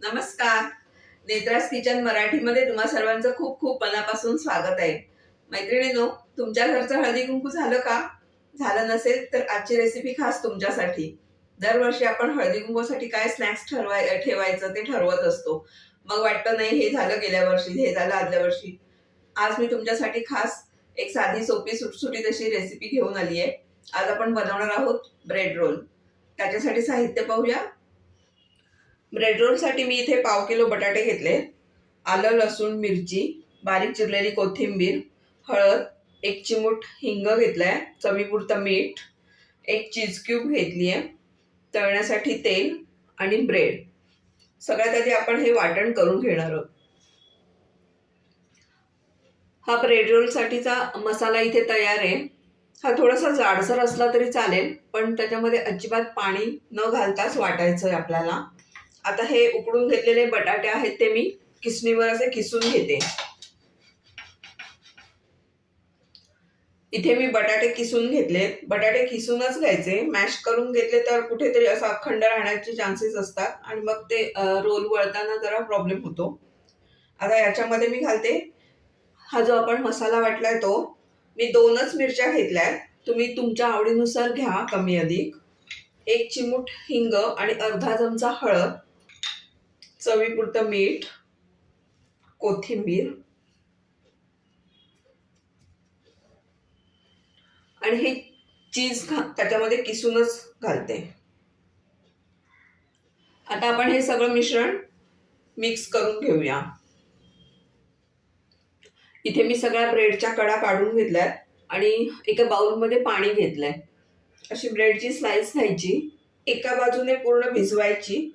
नमस्कार. नेत्रास किचन मराठीमध्ये तुम्हा सर्वांचं खूप खूप मनापासून स्वागत आहे. मैत्रिणींनो, तुमच्या घरचं हळदी कुंकू झालं का? झालं नसेल तर आजची रेसिपी खास तुमच्यासाठी. दरवर्षी आपण हळदी कुंकूसाठी काय स्नॅक्स ठेवायचं ते ठरवत असतो. मग वाटतं नाही हे झालं गेल्या वर्षी, हे झालं आदल्या वर्षी. आज मी तुमच्यासाठी खास एक साधी सोपी सुटसुटीत अशी रेसिपी घेऊन आली आहे. आज आपण बनवणार आहोत ब्रेड रोल. त्याच्यासाठी साहित्य पाहूया. ब्रेड रोलसाठी मी इथे 1/2 किलो बटाटे घेतले, आलं लसूण मिरची, बारीक चिरलेली कोथिंबीर, हळद, एक चिमूट हिंग घेतलाय, चवीपुरतं मीठ, एक चीज क्यूब घेतली आहे, तळण्यासाठी तेल आणि ब्रेड. सगळ्यात आधी आपण हे वाटण करून घेणार आहोत. हा ब्रेड रोलसाठीचा मसाला इथे तयार आहे. हा थोडासा जाडसर असला तरी चालेल, पण त्याच्यामध्ये अजिबात पाणी न घालताच वाटायचं आहे आपल्याला. आता हे उकडून घेतलेले बटाटे आहेत ते मी किसणीवर असे किसून घेते. इथे मी बटाटे किसून घेतले. बटाटे किसूनच घ्यायचे, मॅश करून घेतले तर कुठेतरी असा अखंड राहण्याचे चान्सेस असतात आणि मग ते रोल वळताना जरा प्रॉब्लेम होतो. आता याच्यामध्ये मी घालते हा जो आपण मसाला वाटलाय तो. मी 2च मिरच्या घेतल्यात, तुम्ही तुमच्या आवडीनुसार घ्या, कमी अधिक. एक चिमूट हिंग आणि अर्धा चमचा हळद, चवीपुरतं मीठ, कोथिंबीर आणि हे चीज त्याच्यामध्ये किसूनच घालते. आता आपण हे सगळं मिश्रण मिक्स करून घेऊया. इथे मी सगळ्या ब्रेडच्या कडा काढून घेतल्यात आणि एका बाउलमध्ये पाणी घेतलंय. अशी ब्रेडची स्लाइस घ्यायची, एका बाजूने पूर्ण भिजवायची,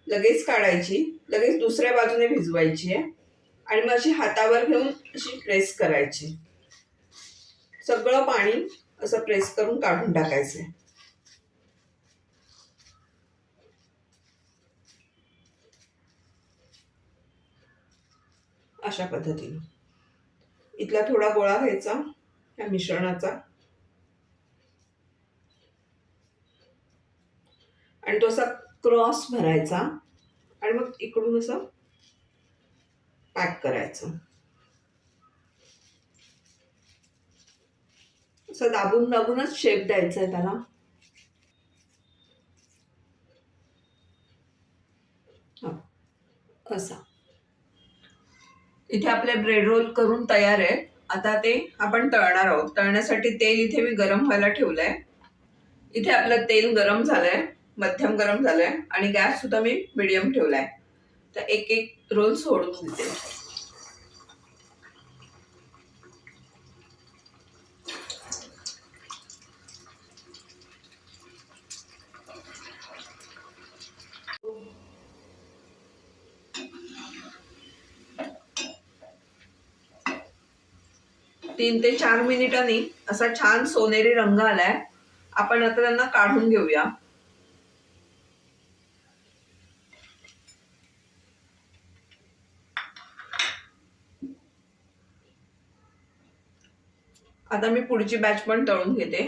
लगेच काढायची, लगेच दुसऱ्या बाजूने भिजवायची आहे आणि मग अशी हातावर घेऊन अशी प्रेस करायची. सगळं पाणी असं प्रेस करून काढून टाकायचं. अशा पद्धतीने इथला थोडा गोळा घ्यायचा या मिश्रणाचा आणि तो असा क्रॉस भरायचा आणि मग इकडून असं पॅक करायचं. असं दाबून दाबूनच शेप द्यायचा आहे त्याला. असा इथे आपले ब्रेड रोल करून तयार आहे. आता ते आपण तळणार आहोत. तळण्यासाठी तेल इथे मी गरम व्हायला ठेवलंय. इथे आपलं तेल गरम झालंय, मध्यम गरम झालंय आणि गॅस सुद्धा मी मीडियम ठेवलाय. तर एक एक रोल सोडून देते. तीन ते 4 मिनिटांनी असा छान सोनेरी रंग आलाय. आपण आता त्यांना काढून घेऊया. आता मी पुढची बॅच पण तळून घेते.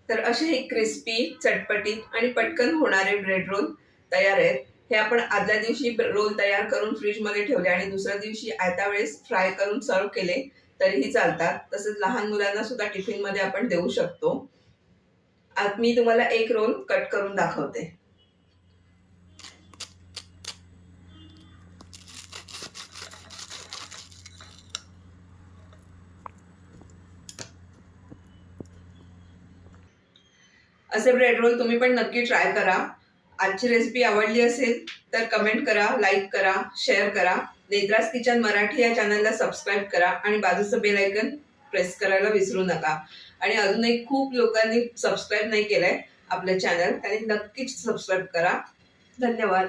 तर असे हे क्रिस्पी, चटपटीत आणि पटकन होणारे ब्रेड रोल तयार आहेत. हे आपण आदल्या दिवशी रोल तयार करून फ्रीजमध्ये ठेवले आणि दुसऱ्या दिवशी आयत्या वेळेस फ्राय करून सर्व केले तरीही चालतात. तसंच लहान मुलांना सुद्धा टिफिनमध्ये आपण देऊ शकतो. आज मी तुम्हाला एक रोल कट करून दाखवते. असे ब्रेड रोल तुम्ही पण नक्की ट्राय करा. आजची रेसिपी आवडली असेल तर कमेंट करा, लाईक करा, शेअर करा. नेत्रास किचन मराठी या चॅनलला सबस्क्राईब करा आणि बाजूचं बेल आयकन प्रेस करायला विसरू नका. आणि अजूनही खूप लोकांनी सबस्क्राईब नाही केलंय आपलं चॅनल, त्यांनी नक्कीच सबस्क्राईब करा. धन्यवाद.